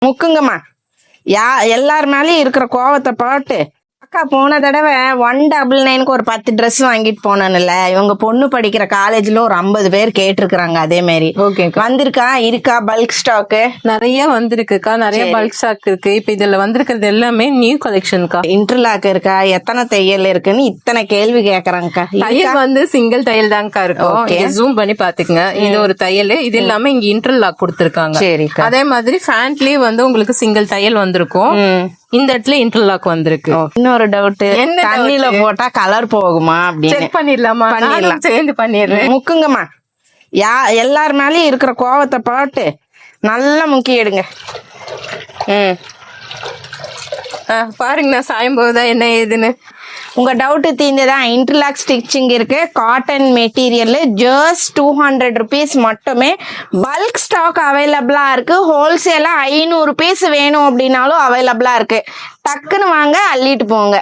முக்குங்கம்மா. எல்லார் மேலயும் இருக்கிற கோவத்தை போட்டு அக்கா போன தடவை 199க்கு ஒரு 10 ட்ரெஸ் வாங்கிட்டு போனேன்ல. இவங்க பொண்ணு படிக்கிற காலேஜ்ல ஒரு 50 பேர் கேட்டிருக்காங்க. அதே மாதிரி வந்திருக்கா இருக்கா பல்க் ஸ்டாக்கு நிறைய வந்திருக்குக்கா. நிறைய பல்க் ஸ்டாக் இருக்கு. இப்ப இதுல வந்திருக்கிறது எல்லாமே நியூ கலெக்ஷன்க்கா. இன்டர்லாக் இருக்கா, எத்தனை தையல் இருக்குன்னு இத்தனை கேள்வி கேக்குறாங்கக்கா. தையல் வந்து சிங்கிள் தையல் தான்க்கா இருக்கும். ஜூம் பண்ணி பாத்துக்கங்க. இது ஒரு தையல். இது இல்லாம இங்க இன்டர்லாக் கொடுத்திருக்காங்க. சரி. அதே மாதிரி ஃபேண்ட்லயே வந்து உங்களுக்கு சிங்கிள் தையல் வந்திருக்கும். இந்த இடத்துல இன்டர்லாக் வந்திருக்கு. இன்னொரு டவுட், தண்ணியில போட்டா கலர் போகுமா அப்படின்னு செக் பண்ணிடலாமா? பண்ணிடலாம். சேஞ்ச் பண்ணிடுறேன். முக்குங்கம்மா. எல்லார் மேலயும் இருக்கிற கோவத்தை போட்டு நல்லா முக்கி எடுங்க. பாருங்க நான் சாயும் போதுதான் என்ன ஏதுன்னு. உங்க டவுட் தீர்ந்துதான். இன்டர்லாக் ஸ்டிச்சிங் இருக்கு. காட்டன் மெட்டீரியல் ஜஸ்ட் 200 rupees மட்டுமே. பல்க் ஸ்டாக் அவைலபிளா இருக்கு. ஹோல்சேலா 500 பீஸ் வேணும் அப்படின்னாலும் அவைலபிளா இருக்கு. டக்குன்னு வாங்க, அள்ளிட்டு போங்க.